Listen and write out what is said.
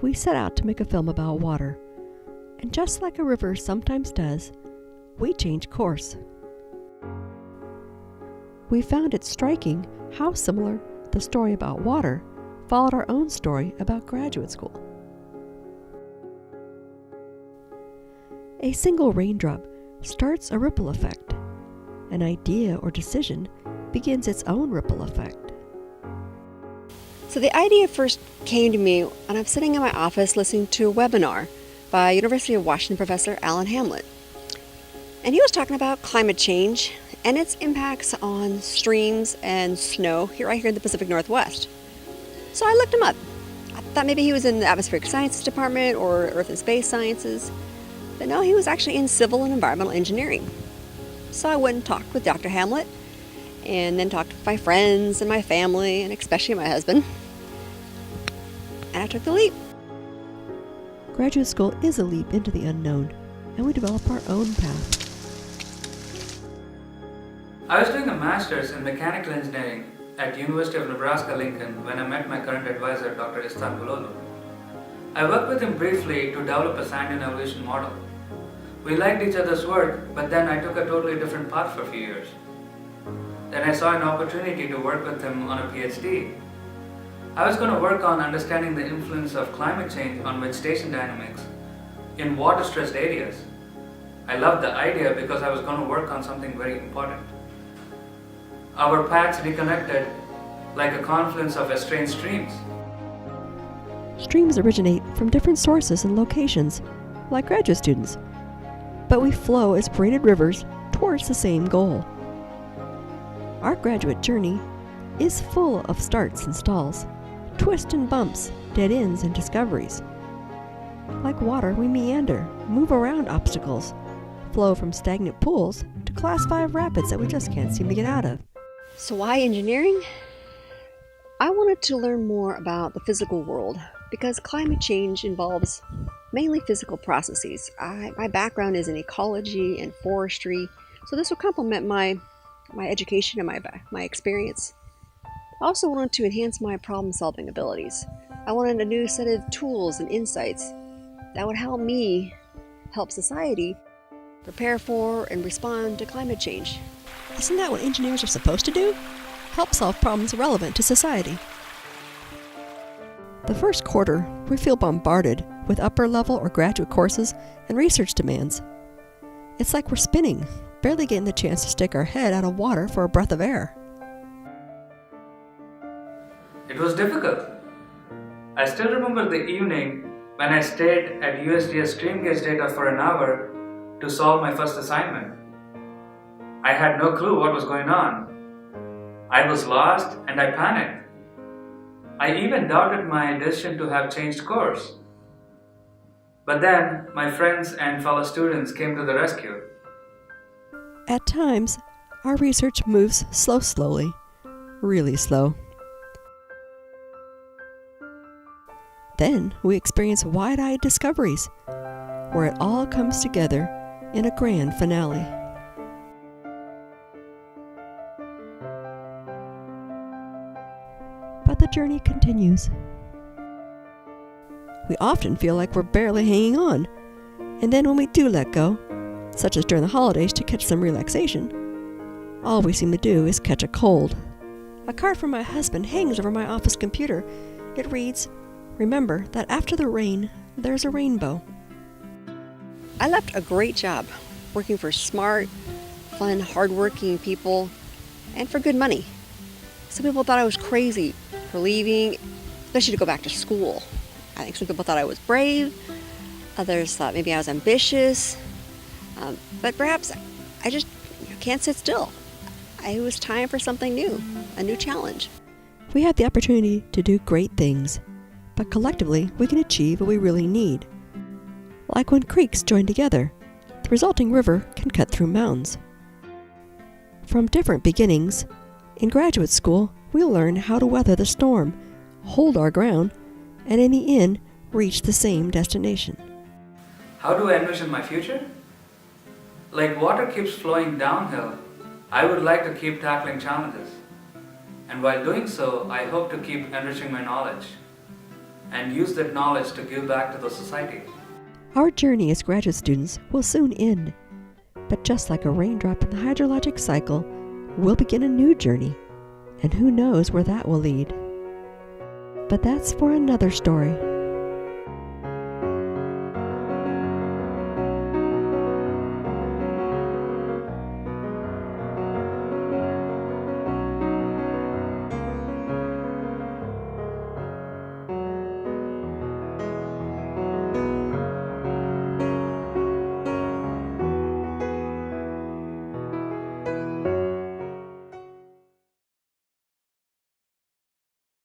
we set out to make a film about water. And just like a river sometimes does, we changed course. We found it striking how similar the story about water followed our own story about graduate school. A single raindrop starts a ripple effect. An idea or decision begins its own ripple effect. So the idea first came to me when I'm sitting in my office listening to a webinar by University of Washington professor Alan Hamlet. And he was talking about climate change and its impacts on streams and snow right here in the Pacific Northwest. So I looked him up. I thought maybe he was in the Atmospheric Sciences Department or Earth and Space Sciences, but no, he was actually in Civil and Environmental Engineering. So I went and talked with Dr. Hamlet, and then talked with my friends and my family, and especially my husband. And I took the leap. Graduate school is a leap into the unknown, and we develop our own path. I was doing a master's in mechanical engineering at University of Nebraska-Lincoln when I met my current advisor, Dr. Istanbuloglu. I worked with him briefly to develop a Sandian evolution model. We liked each other's work, but then I took a totally different path for a few years. Then I saw an opportunity to work with him on a PhD. I was going to work on understanding the influence of climate change on vegetation dynamics in water-stressed areas. I loved the idea because I was going to work on something very important. Our paths reconnected like a confluence of estranged streams. Streams originate from different sources and locations, like graduate students, but we flow as braided rivers towards the same goal. Our graduate journey is full of starts and stalls, twists and bumps, dead ends and discoveries. Like water, we meander, move around obstacles, flow from stagnant pools to Class 5 rapids that we just can't seem to get out of. So why engineering? I wanted to learn more about the physical world because climate change involves mainly physical processes. My background is in ecology and forestry, so this will complement my education and my experience. I also wanted to enhance my problem-solving abilities. I wanted a new set of tools and insights that would help me help society prepare for and respond to climate change. Isn't that what engineers are supposed to do? Help solve problems relevant to society. The first quarter, we feel bombarded with upper-level or graduate courses and research demands. It's like we're spinning, barely getting the chance to stick our head out of water for a breath of air. It was difficult. I still remember the evening when I stayed at USGS stream gauge data for an hour to solve my first assignment. I had no clue what was going on. I was lost and I panicked. I even doubted my decision to have changed course. But then my friends and fellow students came to the rescue. At times, our research moves slowly, really slow. Then we experience wide-eyed discoveries, where it all comes together in a grand finale. But the journey continues. We often feel like we're barely hanging on, and then when we do let go, such as during the holidays to catch some relaxation, all we seem to do is catch a cold. A card from my husband hangs over my office computer. It reads, "Remember that after the rain, there's a rainbow." I left a great job working for smart, fun, hardworking people and for good money. Some people thought I was crazy for leaving, especially to go back to school. I think some people thought I was brave. Others thought maybe I was ambitious. But perhaps I just can't sit still. It was time for something new, a new challenge. We have the opportunity to do great things, but collectively we can achieve what we really need. Like when creeks join together, the resulting river can cut through mountains. From different beginnings, in graduate school we'll learn how to weather the storm, hold our ground, and in the end reach the same destination. How do I envision my future? Like water keeps flowing downhill, I would like to keep tackling challenges. And while doing so, I hope to keep enriching my knowledge. and use that knowledge to give back to the society. Our journey as graduate students will soon end, but just like a raindrop in the hydrologic cycle, we'll begin a new journey, and who knows where that will lead. But that's for another story.